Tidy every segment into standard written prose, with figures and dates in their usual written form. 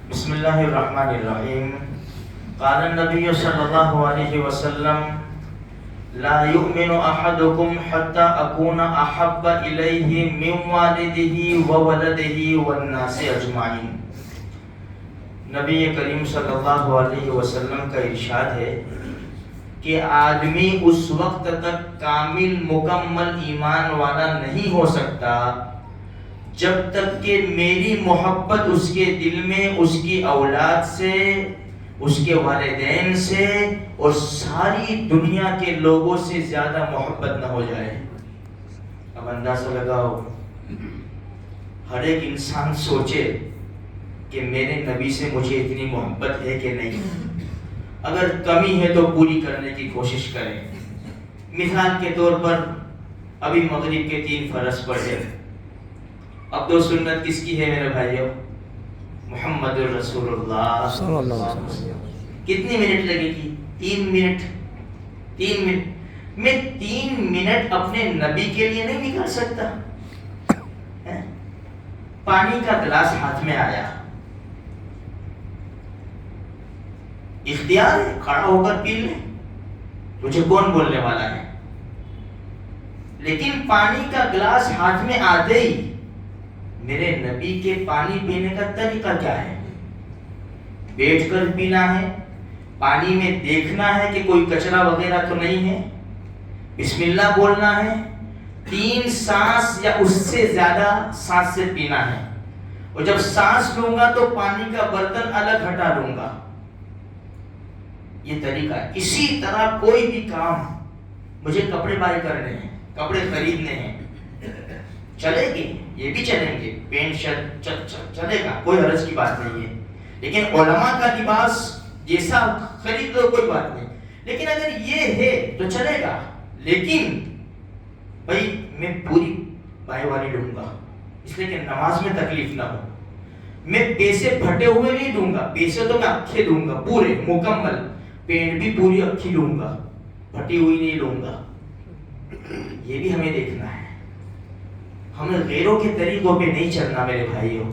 بسم اللہ الرحمن الرحیم. قال النبی صلی اللہ علیہ وسلم لا یؤمن احدکم حتی اکون احب الیہ من والدہ وولدہ والناس اجمعین. نبی کریم صلی اللہ علیہ وسلم کا ارشاد ہے کہ آدمی اس وقت تک کامل مکمل ایمان والا نہیں ہو سکتا جب تک کہ میری محبت اس کے دل میں اس کی اولاد سے، اس کے والدین سے اور ساری دنیا کے لوگوں سے زیادہ محبت نہ ہو جائے. اب اندازہ لگاؤ، ہر ایک انسان سوچے کہ میرے نبی سے مجھے اتنی محبت ہے کہ نہیں. اگر کمی ہے تو پوری کرنے کی کوشش کریں. مثال کے طور پر ابھی مغرب کے 3 فرض پڑھے، اب 2 سنت کس کی ہے میرے بھائیوں؟ محمد رسول اللہ صلی اللہ علیہ وسلم. کتنی منٹ لگے گی؟ 3 منٹ. 3 منٹ میں 3 منٹ اپنے نبی کے لیے نہیں نکال سکتا. پانی کا گلاس ہاتھ میں آیا، اختیار ہے کھڑا ہو کر پی لے، تجھے کون بولنے والا ہے. لیکن پانی کا گلاس ہاتھ میں آتے ہی میرے نبی کے پانی پینے کا طریقہ کیا ہے؟ بیٹھ کر پینا ہے، پانی میں دیکھنا ہے کہ کوئی کچرا وغیرہ تو نہیں ہے، بسم اللہ بولنا ہے، 3 سانس یا اس سے زیادہ سانس سے پینا ہے، اور جب سانس لوں گا تو پانی کا برتن الگ ہٹا لوں گا. یہ طریقہ ہے. اسی طرح کوئی بھی کام، مجھے کپڑے بائی کرنے ہیں، کپڑے خریدنے ہیں، چلے گے، یہ بھی چلیں گے، پینٹ شرٹ چلے گا، کوئی حرج کی بات نہیں ہے. لیکن علماء کا لباس جیسا خرید لو، کوئی بات نہیں. لیکن اگر یہ ہے تو چلے گا. لیکن بھائی میں پوری بائی والی لوں گا، اس لیے کہ نماز میں تکلیف نہ ہو. میں پیسے پھٹے ہوئے نہیں دوں گا، پیسے تو میں اکھے دوں گا پورے مکمل. پینٹ بھی پوری اکھی لوں گا، پھٹی ہوئی نہیں لوں گا. یہ بھی ہمیں دیکھنا ہے. ہمیں غیروں کے طریقوں پہ نہیں چلنا میرے بھائیوں.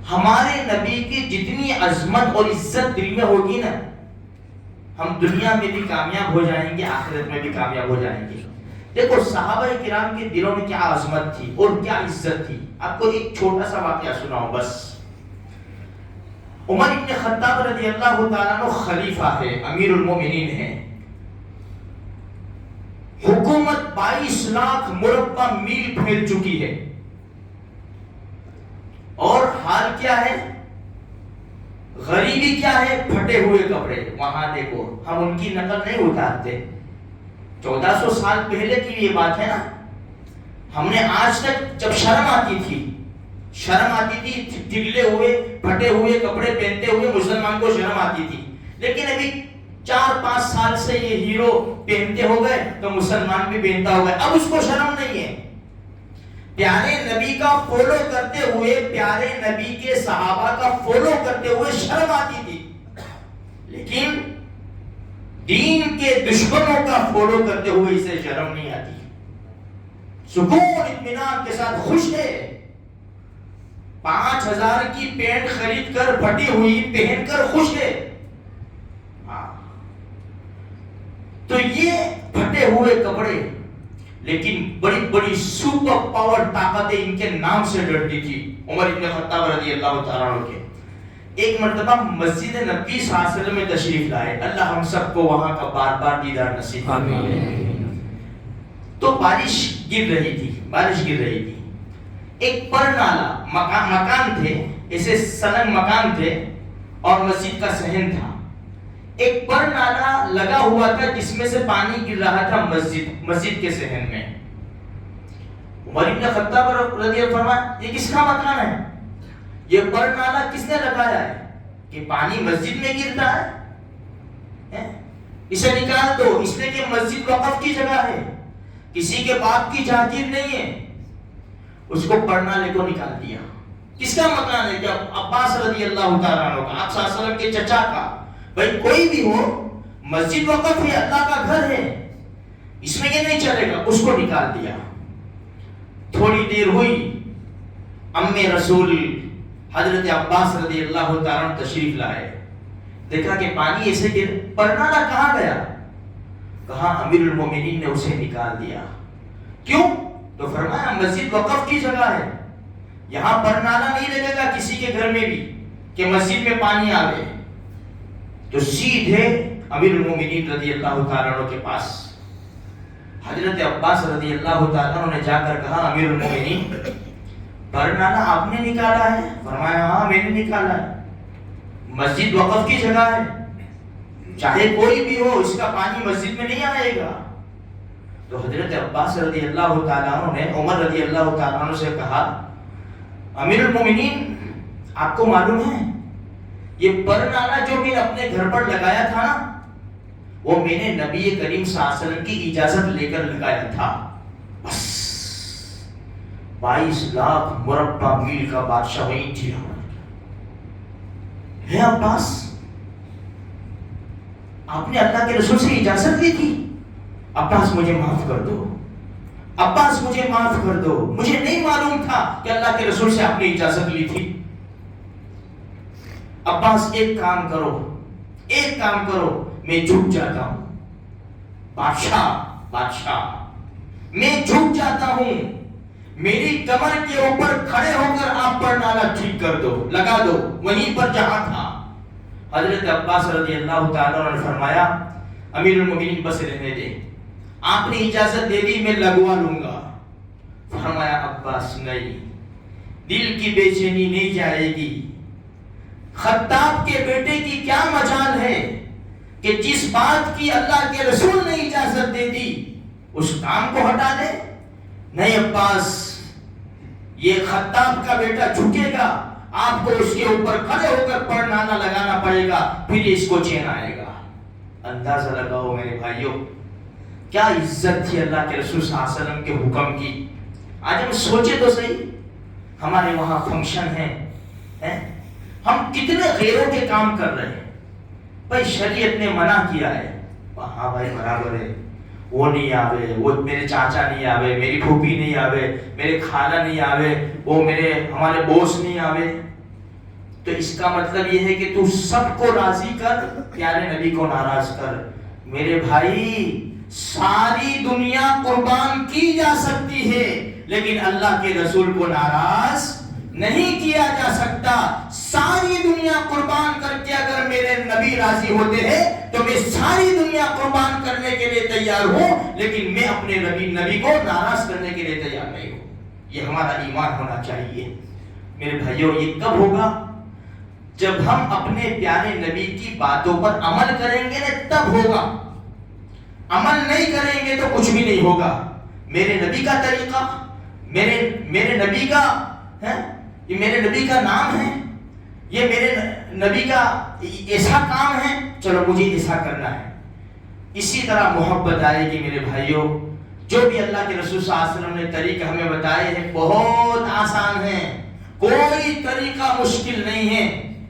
ہمارے نبی کی جتنی عظمت اور عزت دل میں ہوگی نا، ہم دنیا میں بھی کامیاب ہو جائیں گے، آخرت میں بھی کامیاب ہو جائیں گے. دیکھو صحابہ کرام کے دلوں میں کیا عظمت تھی اور کیا عزت تھی. آپ کو ایک چھوٹا سا واقعہ سناؤں بس. عمر ابن خطاب رضی اللہ تعالیٰ عنہ خلیفہ ہے، امیر المومنین ہے. حکومت 22 لاکھ مربع میل پھیل چکی ہے، اور حال کیا ہے؟ غریبی کیا ہے؟ پھٹے ہوئے کپڑے. وہاں دیکھو، ہم ان کی نقل نہیں اتارتے، 1400 سال پہلے کی یہ بات ہے نا. ہم نے آج تک جب شرم آتی تھی ٹھگلے ہوئے پھٹے ہوئے کپڑے پہنتے ہوئے مسلمان کو شرم آتی تھی. لیکن ابھی 4-5 سال سے یہ ہیرو پہنتے ہو گئے تو مسلمان بھی پہنتا ہو گئے، اب اس کو شرم نہیں ہے. پیارے نبی کا فالو کرتے ہوئے، پیارے نبی کے صحابہ کا فالو کرتے ہوئے شرم آتی تھی. لیکن دین کے دشمنوں کا فالو کرتے ہوئے اسے شرم نہیں آتی. سکون اطمینان کے ساتھ خوش ہے. 5000 کی پینٹ خرید کر پھٹی ہوئی پہن کر خوش ہے. تو یہ پھٹے ہوئے کپڑے، لیکن بڑی بڑی سپر پاور طاقتیں ان کے نام سے ڈرتی تھی. عمر ابن خطاب رضی اللہ تعالیٰ عنہ کے ایک مرتبہ مسجد نبوی صلی اللہ علیہ وسلم میں تشریف لائے. اللہ ہم سب کو وہاں کا بار بار دیدار نصیب فرمائے. تو بارش گر رہی تھی. ایک پر نالا مکان تھے، ایسے سنگ مکان تھے اور مسجد کا صحن تھا. ایک پر نالا لگا ہوا تھا جس میں سے پانی گر رہا تھا مسجد کے صحن میں. عمر ابن خطاب رضی اللہ عنہ فرمایا، یہ کس کا مکان ہے؟ یہ پر نالا کس نے لگایا ہے کہ پانی مسجد میں گرتا ہے؟ اسے نکال دو، اس لیے کہ مسجد وقف کی جگہ ہے، کسی کے باپ کی جاگیر نہیں ہے. اس کو پر نالے کو نکال دیا. کس کا مکان ہے؟ جب عباس رضی اللہ تعالیٰ عنہ کا، آپ صلی اللہ علیہ وسلم کے چچا کا. بھائی کوئی بھی ہو، مسجد وقف ہے، اللہ کا گھر ہے، اس میں یہ نہیں چلے گا. اس کو نکال دیا. تھوڑی دیر ہوئی، ام رسول حضرت عباس رضی اللہ تعالیٰ عنہ تشریف لائے، دیکھا کہ پانی ایسے گر، پرنالا کہاں گیا؟ کہا امیر المومنین نے اسے نکال دیا۔ کیوں؟ تو فرمایا مسجد وقف کی جگہ ہے، یہاں پرنالا نہیں لگے گا کسی کے گھر میں بھی کہ مسجد میں پانی آوے۔ تو سیدھے امیر المومنین رضی اللہ تعالیٰ عنہ کے پاس حضرت عباس رضی اللہ تعالیٰ عنہ نے جا کر کہا امیر المومنین پرنالا آپ نے نکالا ہے؟ فرمایا ہاں میں نے نکالا ہے، مسجد وقف کی جگہ ہے، چاہے کوئی بھی ہو اس کا پانی مسجد میں نہیں آئے گا۔ تو حضرت عباس رضی اللہ تعالیٰ عنہ نے عمر رضی اللہ تعالیٰ عنہ سے کہا امیر المومنین آپ کو معلوم ہے یہ پرنالا جو میں نے اپنے گھر پر لگایا تھا نا، وہ میں نے نبی کریم صلی اللہ علیہ وسلم کی اجازت لے کر لگایا تھا، بس 22 لاکھ مربع میل کا بادشاہ وہیں تھی۔ ہے عباس آپ نے اللہ کے رسول سے اجازت لی تھی؟ عباس مجھے معاف کر دو، عباس مجھے معاف کر دو، مجھے نہیں معلوم تھا کہ اللہ کے رسول سے آپ نے اجازت لی تھی۔ عباس ایک کام کرو، میں جھک جاتا ہوں، بادشاہ میں جھک جاتا ہوں، میری کمر کے اوپر کھڑے ہو کر آپ پر نالا ٹھیک کر دو، لگا دو وہیں پر جہاں تھا۔ حضرت عباس رضی اللہ تعالیٰ عنہ نے فرمایا امیر المومنین بس رہنے دے، آپ نے اجازت دے دی میں لگوا لوں گا۔ فرمایا عباس نہیں، دل کی بے چینی نہیں جائے گی، خطاب کے بیٹے کی کیا مجال ہے کہ جس بات کی اللہ کے رسول نے اجازت دے دی اس کام کو ہٹا دے؟ نہیں عباس، یہ خطاب کا بیٹا جھکے گا، آپ کو اس کے اوپر کھڑے ہو کر پرنالا لگانا پڑے گا، پھر اس کو چین آئے گا۔ اندازہ لگاؤ میرے بھائیوں کیا عزت تھی اللہ کے رسول صلی اللہ علیہ وسلم کے حکم کی۔ آج ہم سوچے تو صحیح، ہمارے وہاں فنکشن ہے، ہم کتنے غیروں کے کام کر رہے ہیں۔ بھائی شریعت نے منع کیا ہے، ہاں بھائی برابر ہے، وہ نہیں آوے، وہ میرے چاچا نہیں آوے، میری پھوپھی نہیں آوے، میرے خالہ نہیں آوے، وہ ہمارے بوس نہیں آوے، تو اس کا مطلب یہ ہے کہ تو سب کو راضی کر، پیارے نبی کو ناراض کر۔ میرے بھائی ساری دنیا قربان کی جا سکتی ہے لیکن اللہ کے رسول کو ناراض نہیں کیا جا سکتا۔ ساری دنیا قربان کر کے اگر میرے نبی راضی ہوتے ہیں تو میں ساری دنیا قربان کرنے کے لیے تیار ہوں، لیکن میں اپنے نبی کو ناراض کرنے کے لیے تیار نہیں ہوں۔ یہ ہمارا ایمان ہونا چاہیے۔ میرے بھائیوں یہ کب ہوگا؟ جب ہم اپنے پیارے نبی کی باتوں پر عمل کریں گے نا تب ہوگا، عمل نہیں کریں گے تو کچھ بھی نہیں ہوگا۔ میرے نبی کا طریقہ، میرے نبی کا یہ میرے نبی کا نام ہے، یہ میرے نبی کا ایسا کام ہے، چلو مجھے ایسا کرنا ہے۔ اسی طرح محبت آئے گی میرے بھائیوں۔ جو بھی اللہ کے رسول صلی اللہ علیہ وسلم نے طریقہ ہمیں بتائے ہیں بہت آسان ہیں، کوئی طریقہ مشکل نہیں ہے۔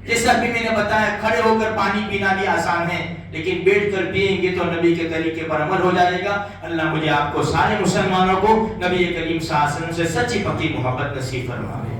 جیسا بھی میں نے بتایا کھڑے ہو کر پانی پینا بھی آسان ہے، لیکن بیٹھ کر پیئیں گے تو نبی کے طریقے پر عمل ہو جائے گا۔ اللہ مجھے آپ کو سارے مسلمانوں کو نبی کریم صلی اللہ علیہ وسلم سے سچی پکی محبت نصیب فرمائے۔